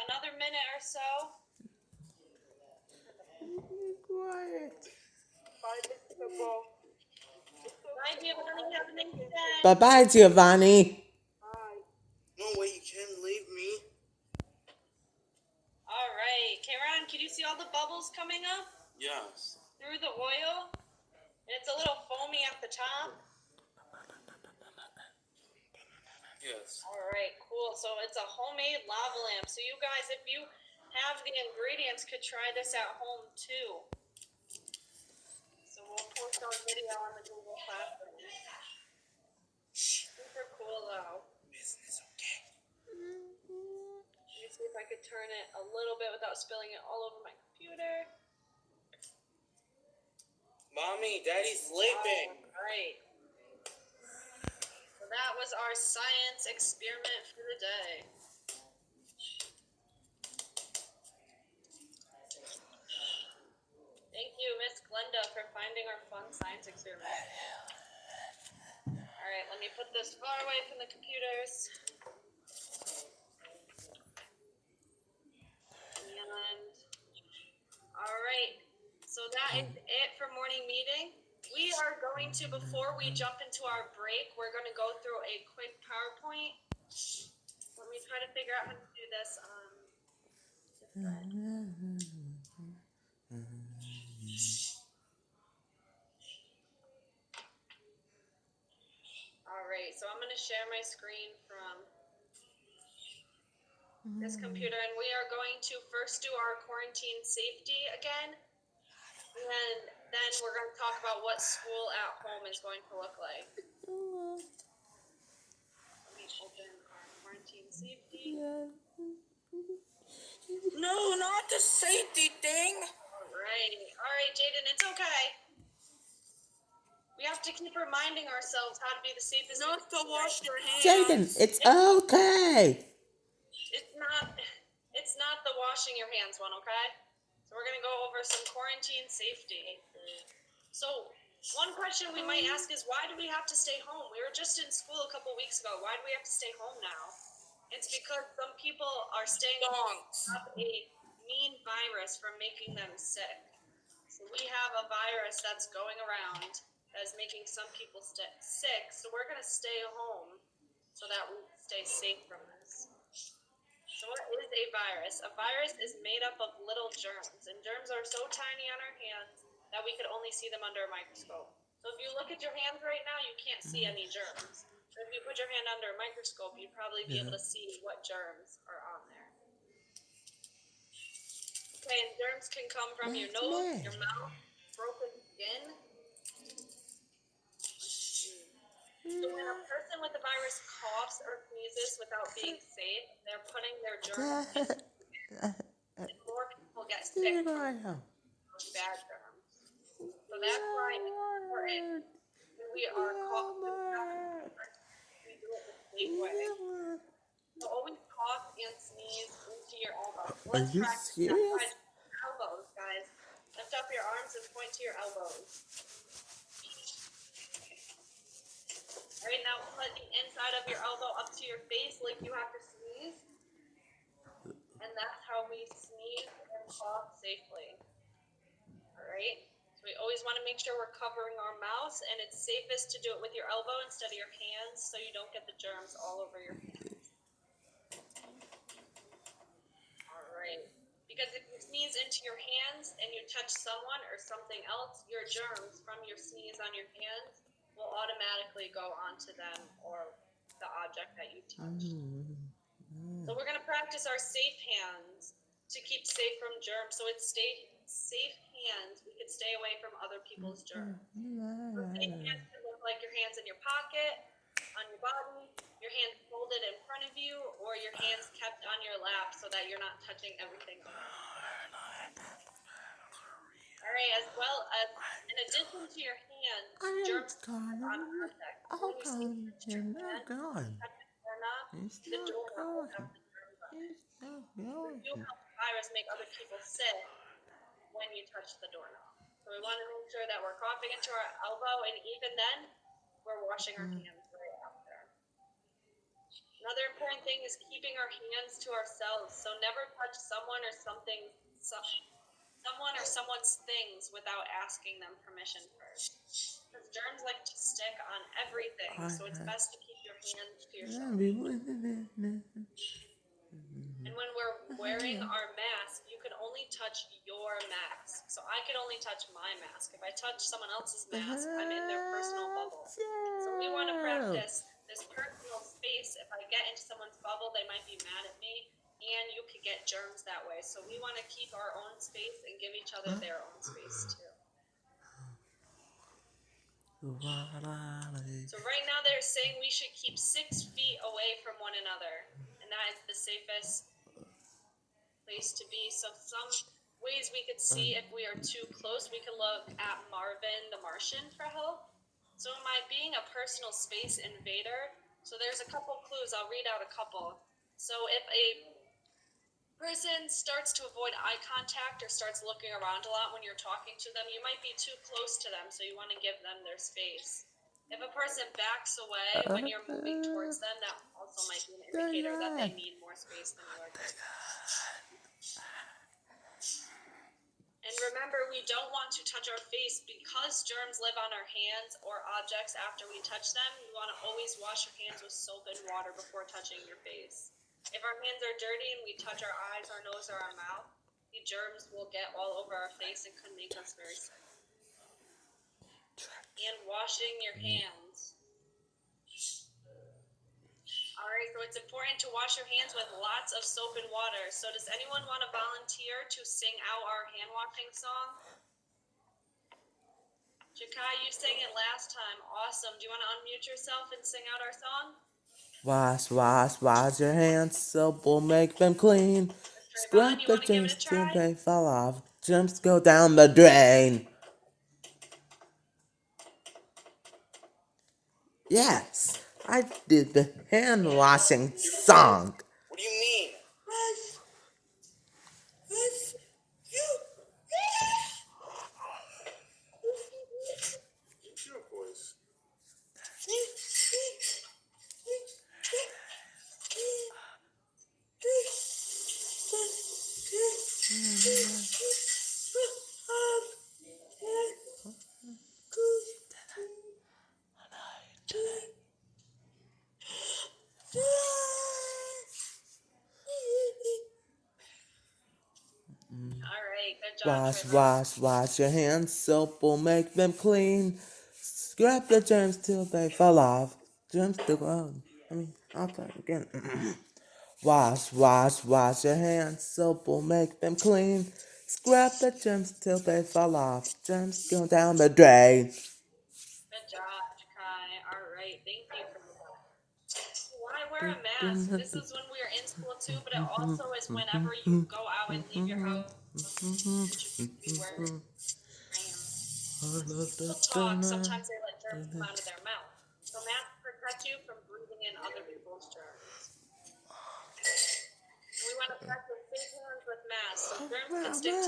another minute or so. Quiet. Bye, Mr. Football. Bye, Giovanni. Have a nice day. Bye-bye, Giovanni. Bye. No way, you can't leave me. All right. Karen, can you see all the bubbles coming up Yes. through the oil? And it's a little foamy at the top. Yes. All right, cool. So it's a homemade lava lamp. So you guys, if you have the ingredients, could try this at home too. So we'll post our video on the Google Classroom. Super cool though. Business, okay. Let me see if I could turn it a little bit without spilling it all over my computer. Mommy, Daddy's sleeping. All right. So that was our science experiment for the day. Thank you, Miss Glenda, for finding our fun science experiment. All right, let me put this far away from the computers. And all right, so that is it for morning meeting. We are going to, before we jump into our break, we're going to go through a quick PowerPoint. Let me try to figure out how to do this. All right, so I'm going to share my screen from this computer, and we are going to first do our quarantine safety again, and then we're going to talk about what school at home is going to look like. Let me open our quarantine safety. No, not the safety thing. All right, Jaden, it's okay. We have to keep reminding ourselves how to be the safest. Not to wash your hands. Jaden, it's okay. It's not the washing your hands one, okay? So we're gonna go over some quarantine safety. So one question we might ask is, why do we have to stay home? We were just in school a couple weeks ago. Why do we have to stay home now? It's because some people are staying home have a mean virus from making them sick. So we have a virus that's going around that is making some people sick. So we're gonna stay home so that we stay safe from this. So what is a virus? A virus is made up of little germs, and germs are so tiny on our hands that we could only see them under a microscope. So if you look at your hands right now, you can't see any germs. But if you put your hand under a microscope, you'd probably be able to see what germs are on there. Okay, and germs can come from your nose, your mouth, broken skin. So when a person with the virus coughs or sneezes without being safe, they're putting their germs into the skin. And more people get sick from those bad germs. So that's why it's important when we are coughing, we do it the safe way. So always cough and sneeze into your elbows. Let's practice that. Elbows, guys. Lift up your arms and point to your elbows. All right, now put the inside of your elbow up to your face like you have to sneeze. And that's how we sneeze and cough safely. All right? So we always want to make sure we're covering our mouths, and it's safest to do it with your elbow instead of your hands so you don't get the germs all over your hands. All right. Because if you sneeze into your hands and you touch someone or something else, your germs from your sneeze on your hands will automatically go onto them or the object that you touched. So we're going to practice our safe hands to keep safe from germs. So it's safe hands. We can stay away from other people's germs. So safe hands can look like your hands in your pocket, on your body, your hands folded in front of you, or your hands kept on your lap so that you're not touching everything around. All right, as well as in addition to your hands, germs on objects. When you see your hand, the doorknob will have the germs on it. You help the virus make other people sick when you touch the doorknob. So we want to make sure that we're coughing into our elbow, and even then, we're washing our hands right after. Another important thing is keeping our hands to ourselves. So never touch someone or something, someone or someone's things without asking them permission first. Because germs like to stick on everything, so it's best to keep your hands to yourself. And when we're wearing our mask, you can only touch your mask. So I can only touch my mask. If I touch someone else's mask, I'm in their personal bubble. So we want to practice this personal space. If I get into someone's bubble, they might be mad at me, and you could get germs that way. So we want to keep our own space and give each other their own space too. So right now they're saying we should keep 6 feet away from one another, and that is the safest place to be. So some ways we could see if we are too close, we can look at Marvin the Martian for help. So am I being a personal space invader? So there's a couple clues. I'll read out a couple. So if a person starts to avoid eye contact or starts looking around a lot when you're talking to them, you might be too close to them, so you want to give them their space. If a person backs away when you're moving towards them, that also might be an indicator that they need more space than you are giving. And remember, we don't want to touch our face because germs live on our hands or objects after we touch them. You want to always wash your hands with soap and water before touching your face. If our hands are dirty and we touch our eyes, our nose, or our mouth, the germs will get all over our face and could make us very sick. And washing your hands. Alright, so it's important to wash your hands with lots of soap and water. So does anyone want to volunteer to sing out our hand washing song? Jakai, you sang it last time. Awesome. Do you want to unmute yourself and sing out our song? Wash, wash, wash your hands, soap will make them clean. Scrub the germs till they fall off. Germs go down the drain. Yes, I did the hand washing song. What do you mean? It's your voice. Alright, good job. Wash, Trevor. wash, wash your hands, soap will make them clean. Scrub the germs till they fall off. Germs to go. I'll try it again. Wash, wash, wash your hands, soap will make them clean. Scrub the germs till they fall off. Germs go down the drain. Good job, Jakai. Alright, thank you for that. Why wear a mask? This is when we are in school too, but it also is whenever you go out and leave your house. You should be wearing people talk, sometimes they let germs come out of their mouth. So masks protect you from breathing in other people's germs. We want to practice safe hands with masks. So germs can stick to